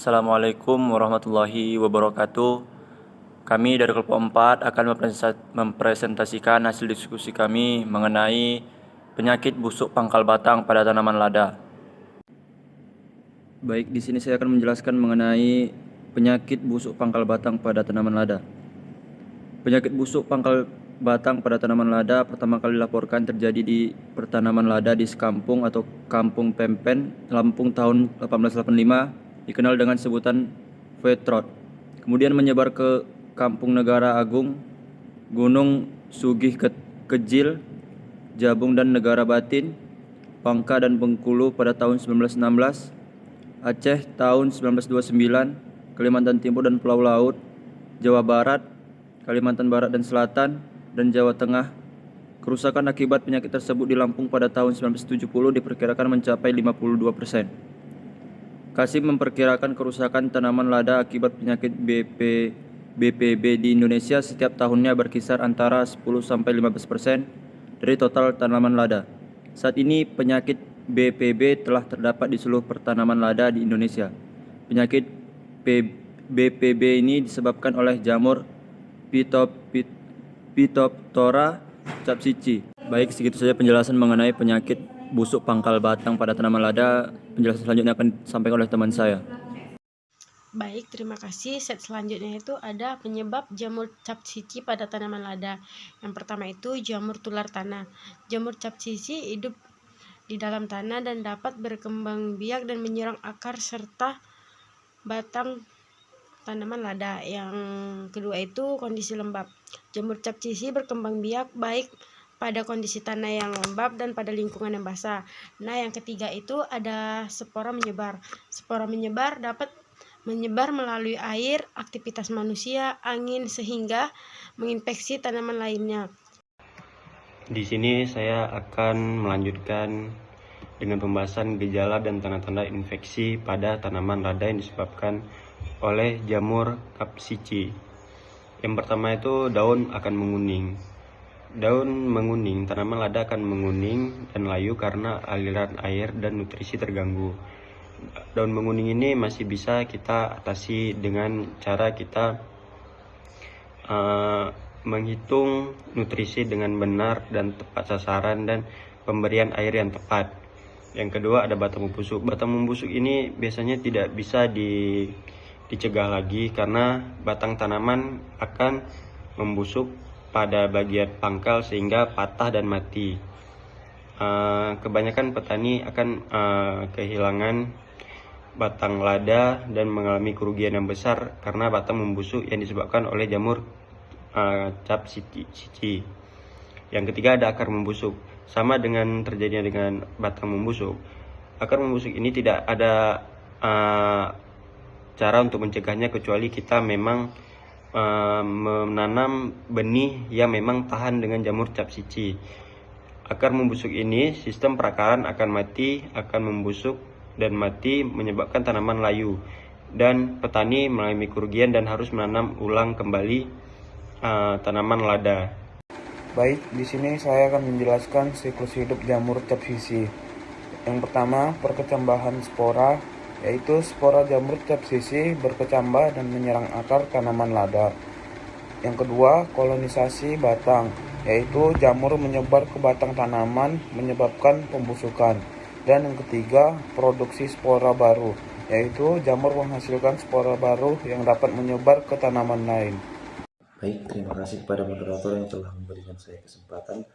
Assalamualaikum warahmatullahi wabarakatuh. Kami dari kelompok 4 akan mempresentasikan hasil diskusi kami mengenai penyakit busuk pangkal batang pada tanaman lada. Baik, di sini saya akan menjelaskan mengenai penyakit busuk pangkal batang pada tanaman lada. Penyakit busuk pangkal batang pada tanaman lada pertama kali dilaporkan terjadi di pertanaman lada di sekampung atau Kampung Pempen, Lampung tahun 1885, dikenal dengan sebutan White Rot. Kemudian menyebar ke Kampung Negara Agung, Gunung Sugih Kejil, Jabung dan Negara Batin, Bangka dan Bengkulu pada tahun 1916, Aceh tahun 1929, Kalimantan Timur dan Pulau Laut, Jawa Barat, Kalimantan Barat dan Selatan, dan Jawa Tengah. Kerusakan akibat penyakit tersebut di Lampung pada tahun 1970 diperkirakan mencapai 52%. Kasim memperkirakan kerusakan tanaman lada akibat penyakit BPB di Indonesia setiap tahunnya berkisar antara 10-15% dari total tanaman lada. Saat ini penyakit BPB telah terdapat di seluruh pertanaman lada di Indonesia. Penyakit BPB ini disebabkan oleh jamur Phytophthora capsici. Baik, segitu saja penjelasan mengenai penyakit busuk pangkal batang pada tanaman lada. Penjelasan selanjutnya akan disampaikan oleh teman saya. Baik, terima kasih. Set selanjutnya itu ada penyebab jamur capsici pada tanaman lada. Yang pertama itu jamur tular tanah. Jamur capsici hidup di dalam tanah dan dapat berkembang biak dan menyerang akar serta batang tanaman lada. Yang kedua itu kondisi lembab. Jamur capsici berkembang biak baik pada kondisi tanah yang lembab dan pada lingkungan yang basah. Nah, yang ketiga itu ada spora menyebar. Spora menyebar dapat menyebar melalui air, aktivitas manusia, angin, sehingga menginfeksi tanaman lainnya. Di sini saya akan melanjutkan dengan pembahasan gejala dan tanda-tanda infeksi pada tanaman lada yang disebabkan oleh jamur capsici. Yang pertama itu daun akan menguning. Daun menguning, tanaman lada akan menguning dan layu karena aliran air dan nutrisi terganggu. Daun menguning ini masih bisa kita atasi dengan cara kita menghitung nutrisi dengan benar dan tepat sasaran dan pemberian air yang tepat. Yang kedua ada batang membusuk. Batang membusuk ini biasanya tidak bisa dicegah lagi karena batang tanaman akan membusuk pada bagian pangkal sehingga patah dan mati. Kebanyakan petani akan kehilangan batang lada dan mengalami kerugian yang besar karena batang membusuk yang disebabkan oleh jamur capsici. Yang ketiga ada akar membusuk. Sama dengan terjadinya dengan batang membusuk, akar membusuk ini tidak ada cara untuk mencegahnya kecuali kita memang menanam benih yang memang tahan dengan jamur capsici. Akar membusuk ini sistem perakaran akan mati, akan membusuk dan mati menyebabkan tanaman layu dan petani mengalami kerugian dan harus menanam ulang kembali tanaman lada. Baik, di sini saya akan menjelaskan siklus hidup jamur capsici. Yang pertama, perkecambahan spora, yaitu spora jamur capsici berkecambah dan menyerang akar tanaman lada. Yang kedua, kolonisasi batang, yaitu jamur menyebar ke batang tanaman menyebabkan pembusukan. Dan yang ketiga, produksi spora baru, yaitu jamur menghasilkan spora baru yang dapat menyebar ke tanaman lain. Baik, terima kasih kepada moderator yang telah memberikan saya kesempatan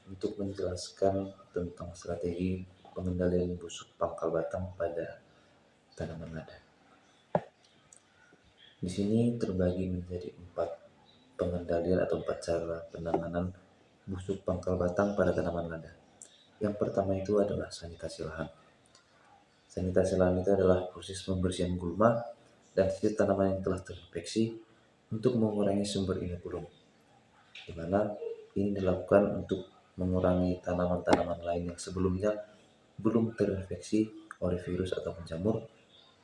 untuk menjelaskan tentang strategi pengendalian busuk pangkal batang pada tanaman lada. Di sini terbagi menjadi 4 pengendalian atau 4 cara penanganan busuk pangkal batang pada tanaman lada. Yang pertama itu adalah sanitasi lahan. Sanitasi lahan itu adalah proses pembersihan gulma dan sisa tanaman yang telah terinfeksi untuk mengurangi sumber ini gulma, di mana ini dilakukan untuk mengurangi tanaman-tanaman lain yang sebelumnya belum terinfeksi oleh virus atau jamur,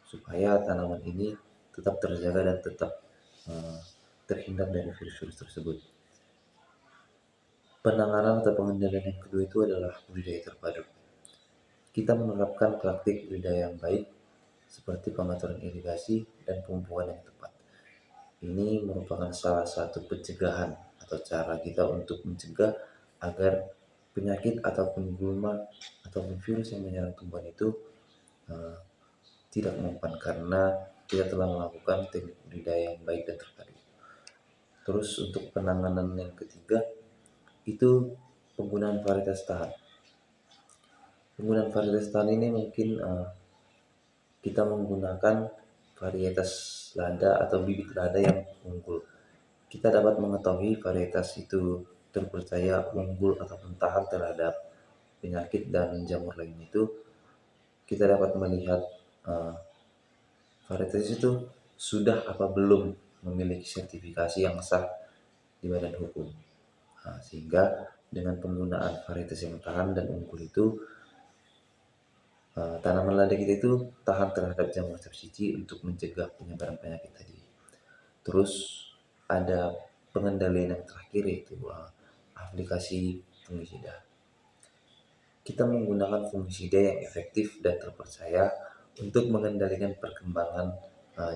supaya tanaman ini tetap terjaga dan tetap terhindar dari virus-virus tersebut. Penanganan atau pengendalian yang kedua itu adalah budidaya terpadu. Kita menerapkan praktik budidaya yang baik seperti pengaturan irigasi dan pemupukan yang tepat. Ini merupakan salah satu pencegahan atau cara kita untuk mencegah agar penyakit ataupun gulma ataupun virus yang menyerang tumbuhan itu eh, tidak mempan karena kita telah melakukan teknik budidaya yang baik dan terpadu. Terus untuk penanganan yang ketiga itu penggunaan varietas tahan. Penggunaan varietas tahan ini mungkin kita menggunakan varietas lada atau bibit lada yang unggul. Kita dapat mengetahui varietas itu terpercaya unggul ataupun tahan terhadap penyakit dan jamur lain itu. Kita dapat melihat varietas itu sudah apa belum memiliki sertifikasi yang sah di badan hukum. Sehingga dengan penggunaan varietas yang tahan dan unggul itu tanaman lada kita itu tahan terhadap jamur capsicum untuk mencegah penyebaran penyakit tadi. Terus ada pengendalian yang terakhir yaitu aplikasi fungisida. Kita menggunakan fungisida yang efektif dan terpercaya untuk mengendalikan perkembangan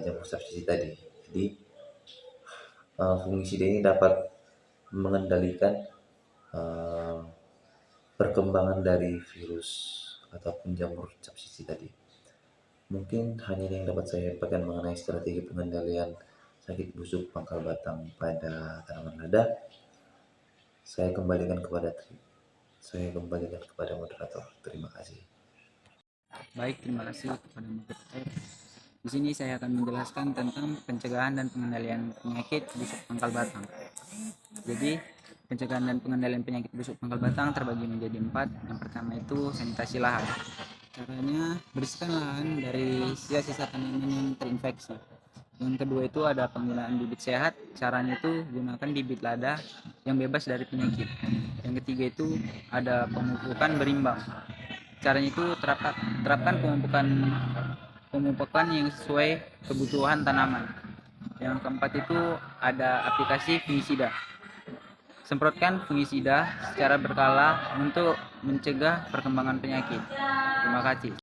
jamur capsicum tadi. Jadi fungisida ini dapat mengendalikan perkembangan dari virus ataupun jamur capsicum tadi. Mungkin hanya yang dapat saya sampaikan mengenai strategi pengendalian sakit busuk pangkal batang pada tanaman lada. Saya kembalikan kepada moderator. Terima kasih. Baik, terima kasih kepada moderator. Di sini saya akan menjelaskan tentang pencegahan dan pengendalian penyakit busuk pangkal batang. Jadi, pencegahan dan pengendalian penyakit busuk pangkal batang terbagi menjadi 4. Yang pertama itu sanitasi lahan. Caranya, bersihkan lahan dari sisa-sisa tanaman yang terinfeksi. Yang kedua itu ada penggunaan bibit sehat. Caranya itu gunakan bibit lada yang bebas dari penyakit. Yang ketiga itu ada pemupukan berimbang. Caranya itu terapkan pemupukan yang sesuai kebutuhan tanaman. Yang keempat itu ada aplikasi fungisida. Semprotkan fungisida secara berkala untuk mencegah perkembangan penyakit. Terima kasih.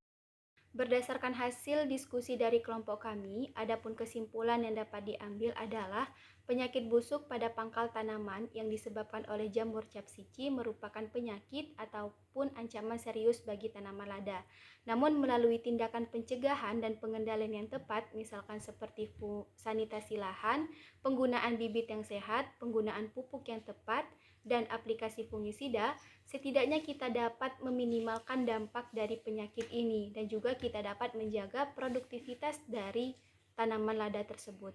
Berdasarkan hasil diskusi dari kelompok kami, adapun kesimpulan yang dapat diambil adalah penyakit busuk pada pangkal tanaman yang disebabkan oleh jamur capsicum merupakan penyakit ataupun ancaman serius bagi tanaman lada. Namun melalui tindakan pencegahan dan pengendalian yang tepat, misalkan seperti sanitasi lahan, penggunaan bibit yang sehat, penggunaan pupuk yang tepat, dan aplikasi fungisida, setidaknya kita dapat meminimalkan dampak dari penyakit ini dan juga kita dapat menjaga produktivitas dari tanaman lada tersebut.